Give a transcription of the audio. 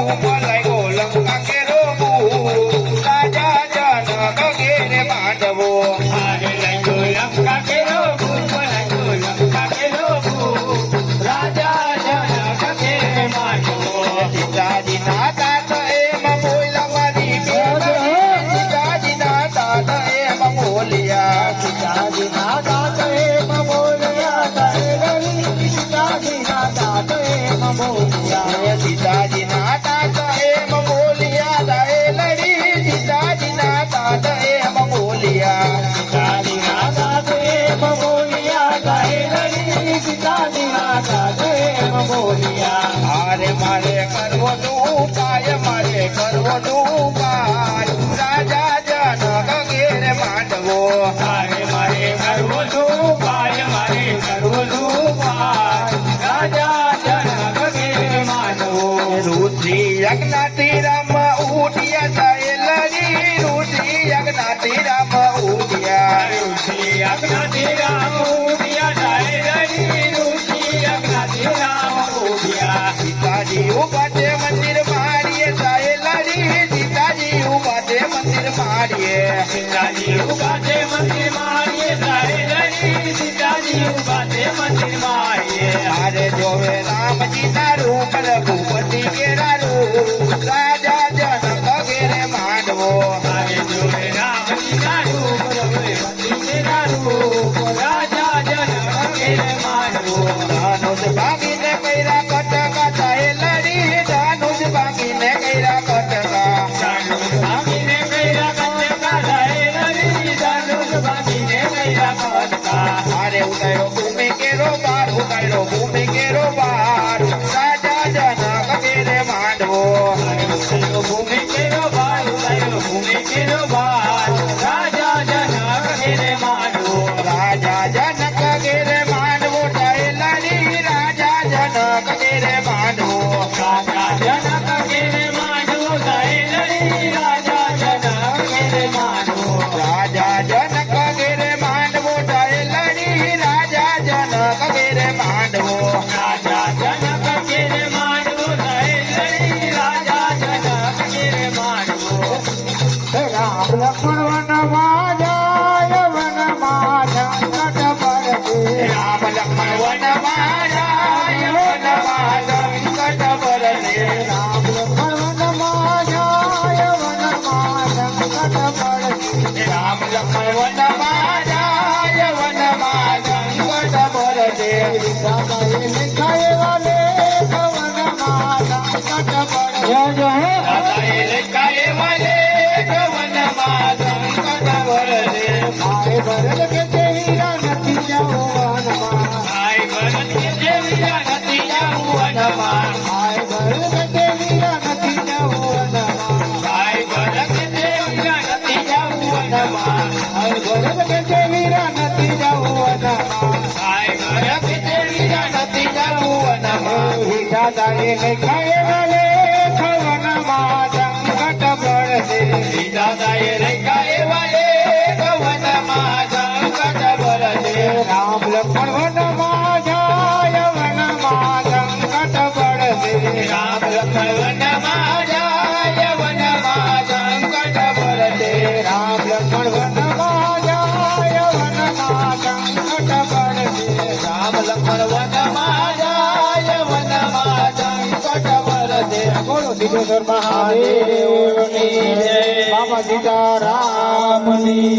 રૂપ લાગ્યો લંકા કેરો રાજા જનક ઘેરે માંડવો હારે લાગ્યો લંકા કેરો ભૂપ લાગ્યો લંકા કેરો ભૂપ રાજા જનક ઘેરે માંડવો સીતાજી ના તાત એમ બોલ્યા મારી બેન સીતાજી ના તાત એમ બોલ્યા સીતાજી ના દાત એમ બોલ્યા તારે સીતાજી ના દાત એમ બોલ્યા સીતાજી ના તાત એમ બોલ્યા દાએ લડી સીતાજી ના તાત એમ બોલ્યા સીતાજી ના દાત એમ બોલ્યા તારે સીતાજી ના દાત એમ બોલ્યા મારે મારે કરવો ઉપાય મારે કરવો ઉપાય રાજા જનક ઘેરે માંડવો મારે મારે કરવો ઉપાય મારે કરવો ઉપાય રાજા જનક ઘેરે માંડવો ઋષિ યજ્ઞાથી રામ ઉઠ્યા જાય લડી ઋષિ યજ્ઞાથી રામ ઉઠ્યા ઋષિ અજ્ઞાથી રામ ઉઠ્યા જાય ઋષિ અજ્ઞાથી રામ ઉઠ્યા સીતાજી ઉભા છે મંદિર મારીએ જાય લડી સીતાજી ઉભા છે મંદિર મારીએ સીતાજી ઉભા છે મંદિર મારીએ જાય સીતાજી ઉભા છે મંદિર મારીએ મારે જોવે રામજી ના રૂપ રઘુપતિ કેરા રૂપ રાજા જનક ઘેરે માંડવો મારે જોડે રામજી ના રૂપ રઘુપતિ તેરા રૂપ રાજા જનક ઘેરે માંડવો ધનુષ ભાગીને કૈરા કટકા થાય લડી ધનુષ ભાગીને કૈરા કટકા ધનુષ ભાગીને કૈરા કટકા થાય લડી ધનુષ ભાગીને કૈરા કટકા મારે ઉતાર્યો ભૂમિ કેરો બાર ઉતાર્યો ભૂમિ કેરો બાર રાજા જનક ઘેરે માંડવો ભૂમિ કેરો ભાર ઉતાર્યો ભૂમિ કેરો ભાર રાજા જનક ઘેરે માંડવો રાજા જનક ઘેરે માંડવો થાય લડી રાજા જનક ઘેરે માંડવો રાજા જનક ઘેરે માંડવો જાય લડી રાજા જનક ઘેરે માંડવો રાજા જનક ઘેરે માંડવો થાય લડી રાજા જનક ઘેરે માંડવો રાજા જનક ઘેરે માંડવો જાય લડી રાજા જનક ઘેરે માંડવો રામ લક્ષ્મણ વનમાં જાય વનમાં સંકટ પરતે રામ લક્ષ્મણ વનમાં જાય વનમાં સંકટ પરતે રામ લક્ષ્મણ વનમાં જાય વનમાં સંકટ પરતે રામ લક્ષ્મણ વનમાં જાય વનમાં સંકટ પરતે સીતાબાઈ લખાય વાલે વનમાં સંકટ પરતે દાદાએ લખાય વાલે વનમાં સંકટ પરતે ભાઈ ભરત કે તેરા નથી જાઓ વનમાં ભાઈ ભરત કે જેવીરા નથી જાવું વનમાં ભાઈ ભરત કે તેરા નથી જાઓ વનમાં ભાઈ ભરત કે જેવીરા નથી જાવું વનમાં ભાઈ ભરત કે તેરા નથી જાઓ વનમાં ભાઈ ભરત કે જેવીરા નથી જાવું વનમાં સીતાબાઈ લખાય વાલે વનમાં સંકટ પડતે દાદાએ લખાય વાલે વનમાં સંકટ પરતે રામ લક્ષ્મણ વનમાં જાય વનમાં સંકટ પડતે રામ લક્ષ્મણ વનમાં જાય વનમાં સંકટ પરતે રામ લક્ષ્મણ વનમાં જાય વનમાં સંકટ પડતે રામ લક્ષ્મણ વનમાં જાય વનમાં સંકટ પરતે બોલો સિદ્ધેશ્વર મહાદેવની જય બાબા સીતારામની